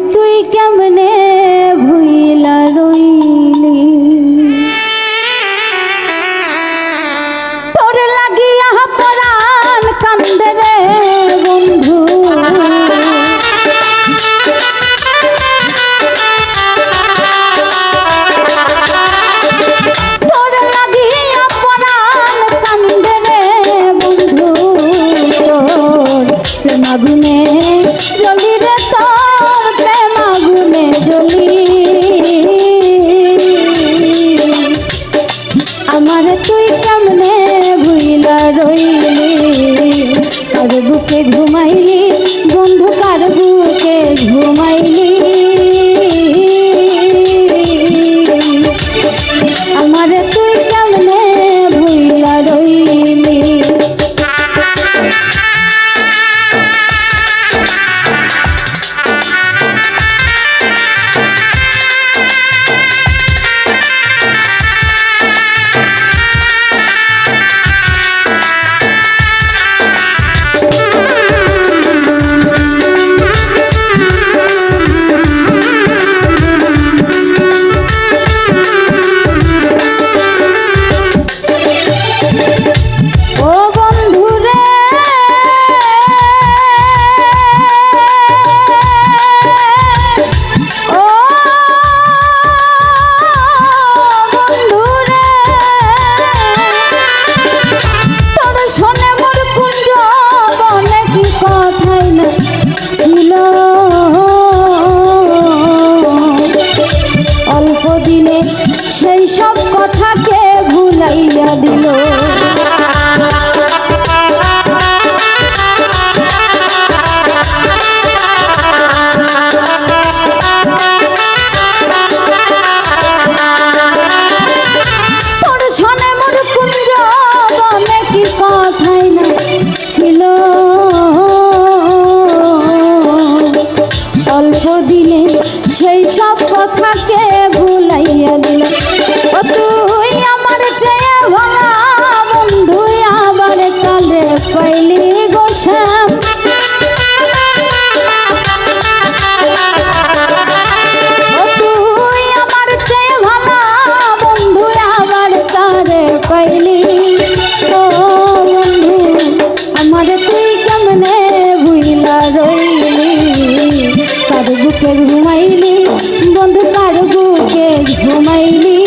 তুই কেমনে ভুইলা রইলি তোর লাগিয়া পরাণ কান্দে রে বন্ধু তোর লাগিয়া পরাণ কান্দে রে বন্ধু তোর প্রেম আগুনে জ্বলি রে তোর প্রেম আগুনে জ্বলি আমার তুই কেমনে ভুইলা রইলি কার বুকে ঘুমাইলি বন্ধু কার বুকে ঘুমাইলি আমার তুই কেমনে ভুইলা রইলি সেই সব কথাকে ভুলাইয়া দিল তোর ছনে মোর কুঞ্জ বনে কি কথাই না ছিল অল্প দিনে সেই সব কথাকে ভুলাইয়া দিল ও তুই আমার চেয়ে ভালো বন্ধু আবার কালে পাইলি গো শ্যাম ও তুই আমার চেয়ে ভালো বন্ধু আবার কালে পাইলি ও বন্ধু আমার তুই কেমনে ভুইলা রইলি কার বুকে ঘুমাইলি বন্ধু কার বুকে ঘুমাইলি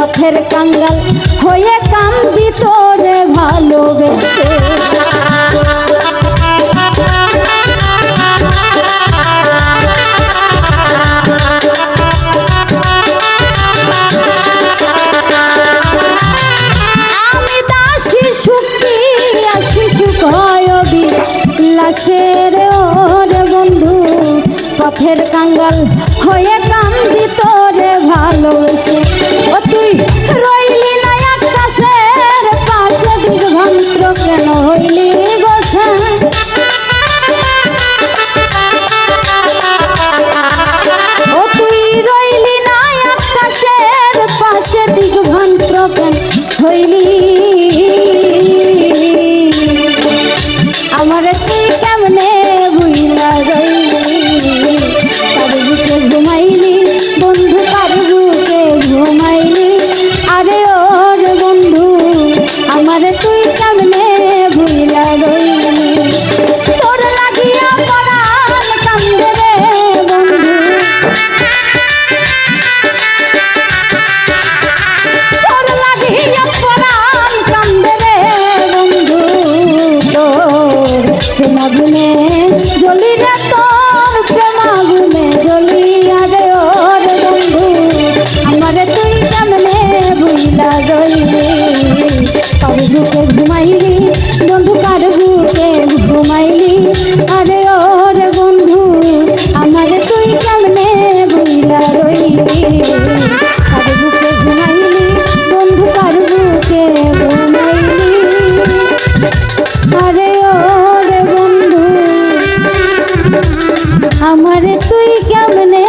পথের কাঙ্গাল হয়ে কান্দি তোরে ভালোবেসে। আমি দাসী সুখী আসি সুখ লাশের ওরে বন্ধু পথের কাঙ্গাল হয়ে কান্দি তোরে ভালোবেসে। ও তুই রইলি না আকাশের পাশে দিগভ্রান্ত কেন হইলি বসে। ও তুই রইলি না আকাশের পাশে দিগভ্রান্ত কেন হইলি। আমার তুই কেমনে বুইলা রইলি কার বুকে ঘুমাইলি বন্ধু কার বুকে ঘুমাইলি। আরে ওর বন্ধু আমার তুই কেমনে বুইলা রইলি। তোর লাগিয়া পরাণ কান্দে রে বন্ধু তোর লাগিয়া পরাণ কান্দে রে বন্ধু। তোর প্রেমাগুনে জ্বলি রে তোর প্রেমাগুনে জ্বলি। আরে ওর বন্ধু আমারে তুই কেমনে বুইলা রইলি কার বুকে ঘুমাইলি বন্ধু কার বুকে ঘুমাইলি। আরে ওর বন্ধু আমারে তুই কেমনে বুইলা রইলি কার বুকে ঘুমাইলি বন্ধু কার বুকে ঘুমাইলি। আরে ওরে বন্ধু আমারে তুই কেমনে